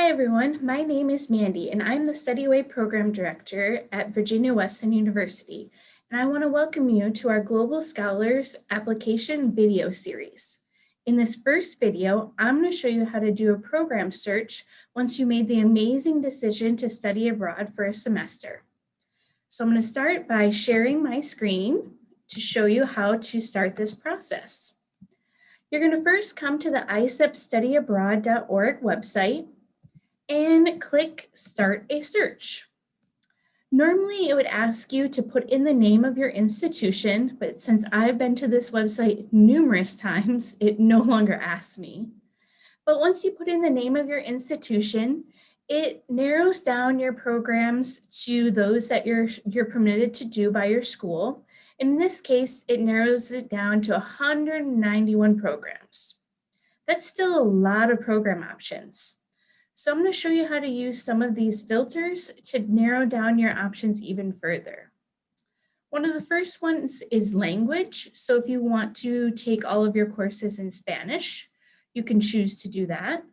Hi everyone, my name is Mandy and I'm the StudyAway Program Director at Virginia Wesleyan University, and I want to welcome you to our Global Scholars Application video series. In this first video, I'm going to show you how to do a program search once you made the amazing decision to study abroad for a semester. So I'm going to start by sharing my screen to show you how to start this process. You're going to first come to the isepstudyabroad.org website and click Start a Search. Normally, it would ask you to put in the name of your institution, but since I've been to this website numerous times, it no longer asks me. But once you put in the name of your institution, it narrows down your programs to those that you're permitted to do by your school. In this case, it narrows it down to 191 programs. That's still a lot of program options. So I'm going to show you how to use some of these filters to narrow down your options even further. One of the first ones is language. So if you want to take all of your courses in Spanish, you can choose to do that,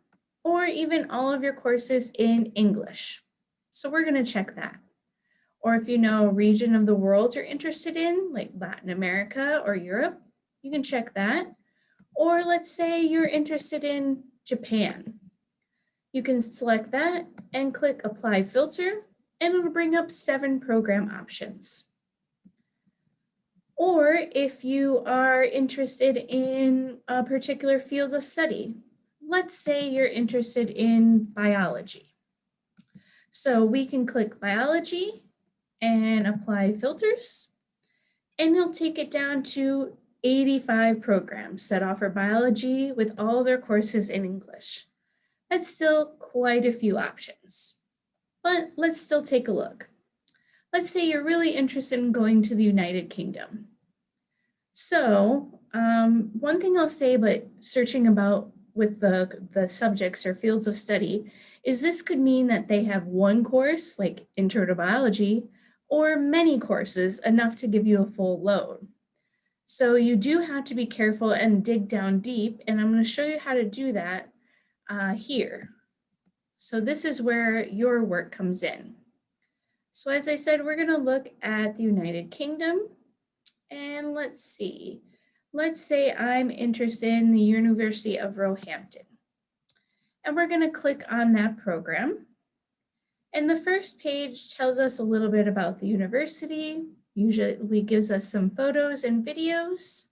or even all of your courses in English. So we're going to check that. Or if you know a region of the world you're interested in, like Latin America or Europe, you can check that. Or let's say you're interested in Japan. You can select that and click Apply Filter, and it'll bring up 7 program options. Or if you are interested in a particular field of study, let's say you're interested in biology. So we can click Biology and apply filters, and it'll take it down to 85 programs that offer biology with all their courses in English. That's still quite a few options, but let's still take a look. Let's say you're really interested in going to the United Kingdom. So one thing I'll say about searching about with the subjects or fields of study is this could mean that they have one course like Intro to Biology or many courses enough to give you a full load. So you do have to be careful and dig down deep, and I'm going to show you how to do that here. So this is where your work comes in. So as I said, we're going to look at the United Kingdom, and let's see. Let's say I'm interested in the University of Roehampton, and we're going to click on that program. And the first page tells us a little bit about the university, usually gives us some photos and videos,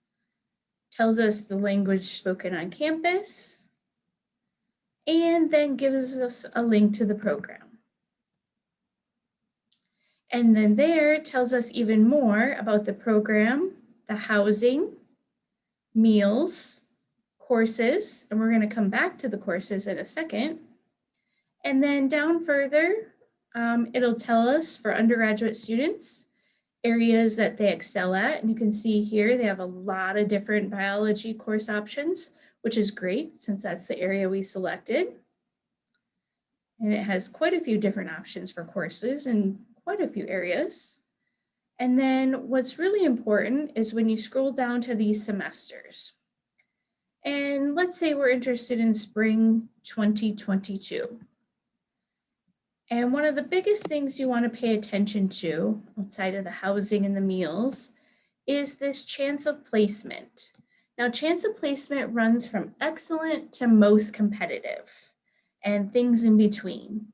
tells us the language spoken on campus, and then gives us a link to the program. And then there it tells us even more about the program, the housing, meals, courses, and we're going to come back to the courses in a second. And then down further, it'll tell us for undergraduate students, areas that they excel at. And you can see here, they have a lot of different biology course options, which is great since that's the area we selected. And it has quite a few different options for courses in quite a few areas. And then what's really important is when you scroll down to these semesters. And let's say we're interested in spring 2022. And one of the biggest things you want to pay attention to, outside of the housing and the meals, is this chance of placement. Now, chance of placement runs from excellent to most competitive and things in between.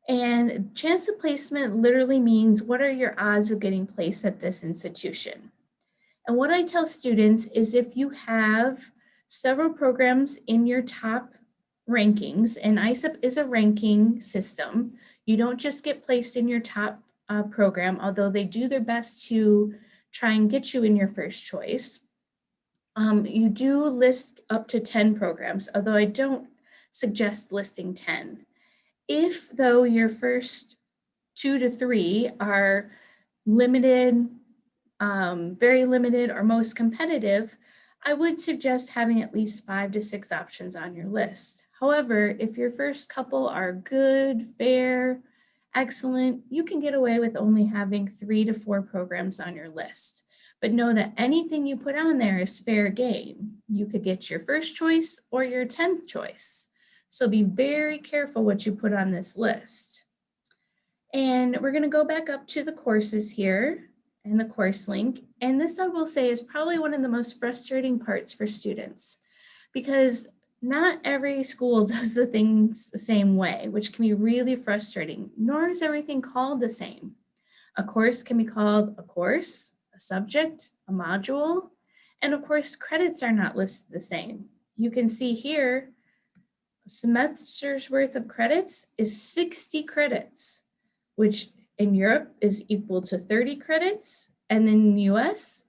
And chance of placement literally means what are your odds of getting placed at this institution? And what I tell students is if you have several programs in your top rankings, and ISEP is a ranking system, you don't just get placed in your top program, although they do their best to try and get you in your first choice. You do list up to 10 programs, although I don't suggest listing 10. If, though, your first 2 to 3 are limited, very limited, or most competitive, I would suggest having at least 5 to 6 options on your list. However, if your first couple are good, fair, excellent, you can get away with only having 3 to 4 programs on your list. But know that anything you put on there is fair game. You could get your first choice or your 10th choice. So be very careful what you put on this list. And we're going to go back up to the courses here and the course link. And this, I will say, is probably one of the most frustrating parts for students, because not every school does the things the same way, which can be really frustrating, nor is everything called the same. A course can be called a course, a subject, a module, and of course, credits are not listed the same. You can see here, a semester's worth of credits is 60 credits, which in Europe is equal to 30 credits, and in the US,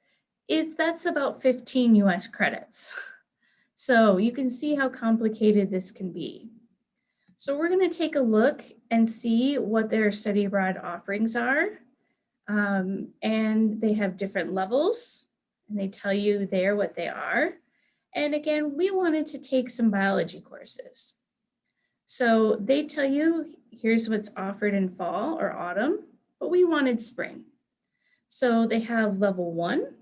that's about 15 US credits. So you can see how complicated this can be. So we're going to take a look and see what their study abroad offerings are. And they have different levels, and they tell you there what they are. And again, we wanted to take some biology courses. So they tell you, here's what's offered in fall or autumn, but we wanted spring. So they have level 1,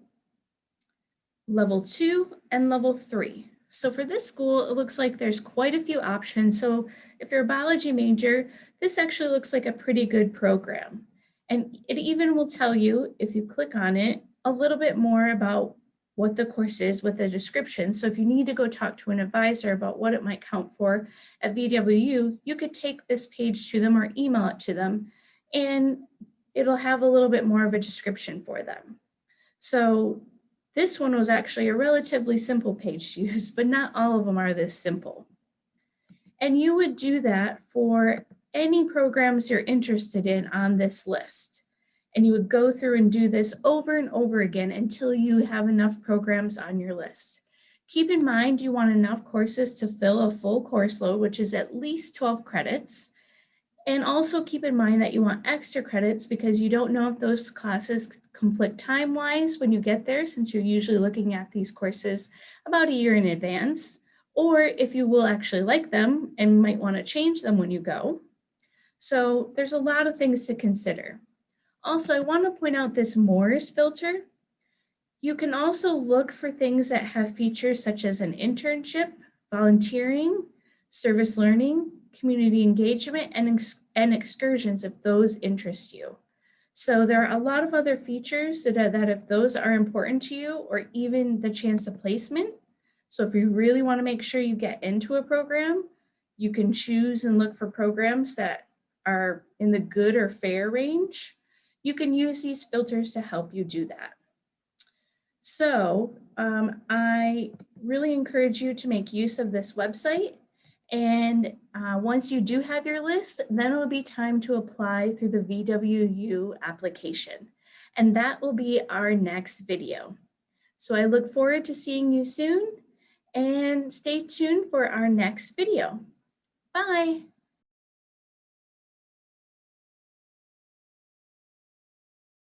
level 2, and level 3. So for this school, it looks like there's quite a few options. So if you're a biology major, this actually looks like a pretty good program. And it even will tell you, if you click on it, a little bit more about what the course is with the description. So if you need to go talk to an advisor about what it might count for at VWU, you could take this page to them or email it to them, and it'll have a little bit more of a description for them. So this one was actually a relatively simple page to use, but not all of them are this simple. And you would do that for any programs you're interested in on this list. And you would go through and do this over and over again until you have enough programs on your list. Keep in mind, you want enough courses to fill a full course load, which is at least 12 credits. And also keep in mind that you want extra credits because you don't know if those classes conflict time-wise when you get there, since you're usually looking at these courses about a year in advance, or if you will actually like them and might want to change them when you go. So there's a lot of things to consider. Also, I want to point out this Moore's filter. You can also look for things that have features such as an internship, volunteering, service learning, community engagement, and excursions if those interest you. So there are a lot of other features that if those are important to you, or even the chance of placement. So if you really want to make sure you get into a program, you can choose and look for programs that are in the good or fair range. You can use these filters to help you do that. So I really encourage you to make use of this website. And once you do have your list, then it will be time to apply through the VWU application. And that will be our next video. So I look forward to seeing you soon, and stay tuned for our next video. Bye.